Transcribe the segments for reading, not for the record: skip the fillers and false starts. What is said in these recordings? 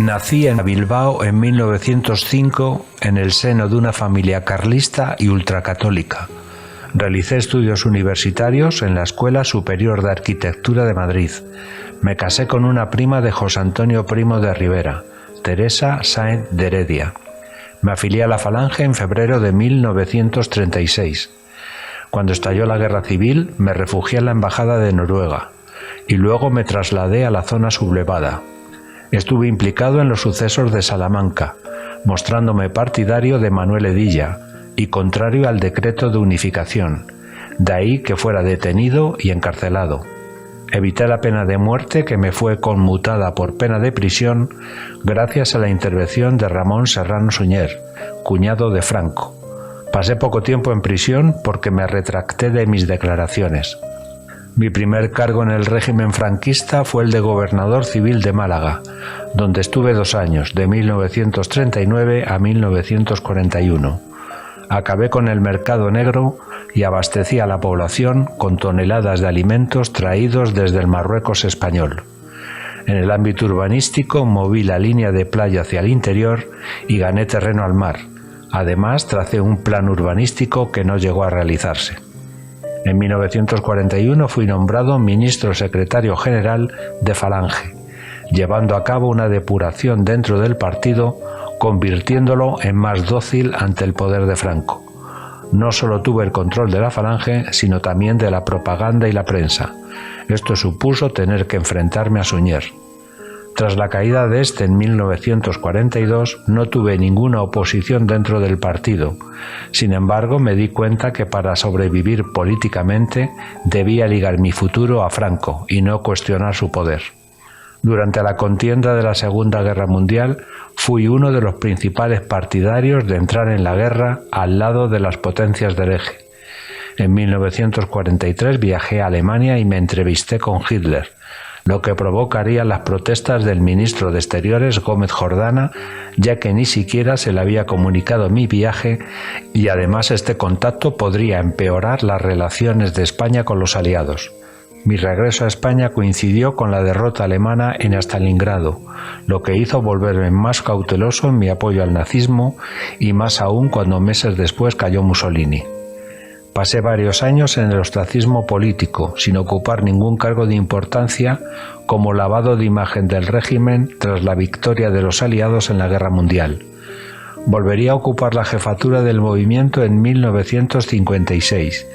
Nací en Bilbao en 1905 en el seno de una familia carlista y ultracatólica. Realicé estudios universitarios en la Escuela Superior de Arquitectura de Madrid. Me casé con una prima de José Antonio Primo de Rivera, Teresa Sáenz de Heredia. Me afilié a la Falange en febrero de 1936. Cuando estalló la Guerra Civil, me refugié en la Embajada de Noruega y luego me trasladé a la zona sublevada. Estuve implicado en los sucesos de Salamanca, mostrándome partidario de Manuel Hedilla y contrario al decreto de unificación, de ahí que fuera detenido y encarcelado. Evité la pena de muerte, que me fue conmutada por pena de prisión gracias a la intervención de Ramón Serrano Suñer, cuñado de Franco. Pasé poco tiempo en prisión porque me retracté de mis declaraciones. Mi primer cargo en el régimen franquista fue el de gobernador civil de Málaga, donde estuve 2 años, de 1939 a 1941. Acabé con el mercado negro y abastecí a la población con toneladas de alimentos traídos desde el Marruecos español. En el ámbito urbanístico moví la línea de playa hacia el interior y gané terreno al mar. Además, tracé un plan urbanístico que no llegó a realizarse. En 1941 fui nombrado ministro secretario general de Falange, llevando a cabo una depuración dentro del partido, convirtiéndolo en más dócil ante el poder de Franco. No solo tuve el control de la Falange, sino también de la propaganda y la prensa. Esto supuso tener que enfrentarme a Suñer. Tras la caída de este en 1942, no tuve ninguna oposición dentro del partido. Sin embargo, me di cuenta que para sobrevivir políticamente debía ligar mi futuro a Franco y no cuestionar su poder. Durante la contienda de la Segunda Guerra Mundial, fui uno de los principales partidarios de entrar en la guerra al lado de las potencias del eje. En 1943 viajé a Alemania y me entrevisté con Hitler, lo que provocaría las protestas del ministro de Exteriores Gómez Jordana, ya que ni siquiera se le había comunicado mi viaje y además este contacto podría empeorar las relaciones de España con los aliados. Mi regreso a España coincidió con la derrota alemana en Stalingrado, lo que hizo volverme más cauteloso en mi apoyo al nazismo y más aún cuando meses después cayó Mussolini. Pasé varios años en el ostracismo político, sin ocupar ningún cargo de importancia, como lavado de imagen del régimen tras la victoria de los aliados en la Guerra Mundial. Volvería a ocupar la jefatura del movimiento en 1956,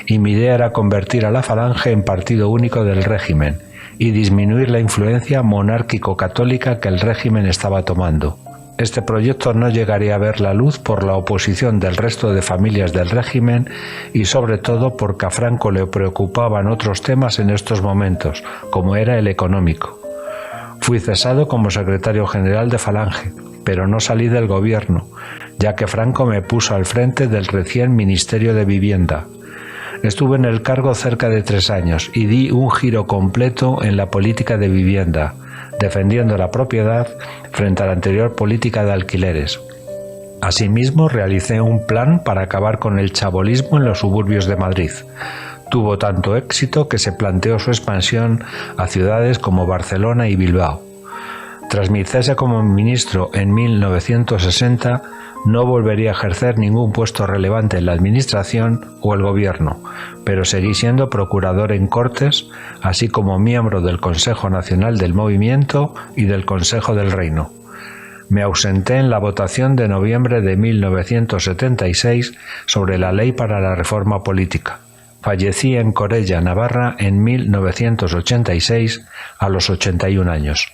y mi idea era convertir a la Falange en partido único del régimen y disminuir la influencia monárquico-católica que el régimen estaba tomando. Este proyecto no llegaría a ver la luz por la oposición del resto de familias del régimen y sobre todo porque a Franco le preocupaban otros temas en estos momentos, como era el económico. Fui cesado como secretario general de Falange, pero no salí del gobierno, ya que Franco me puso al frente del recién Ministerio de Vivienda. Estuve en el cargo cerca de 3 años y di un giro completo en la política de vivienda, defendiendo la propiedad frente a la anterior política de alquileres. Asimismo, realicé un plan para acabar con el chabolismo en los suburbios de Madrid. Tuvo tanto éxito que se planteó su expansión a ciudades como Barcelona y Bilbao. Tras mi cese como ministro en 1960, no volvería a ejercer ningún puesto relevante en la administración o el gobierno, pero seguí siendo procurador en Cortes, así como miembro del Consejo Nacional del Movimiento y del Consejo del Reino. Me ausenté en la votación de noviembre de 1976 sobre la Ley para la Reforma Política. Fallecí en Corella, Navarra, en 1986, a los 81 años.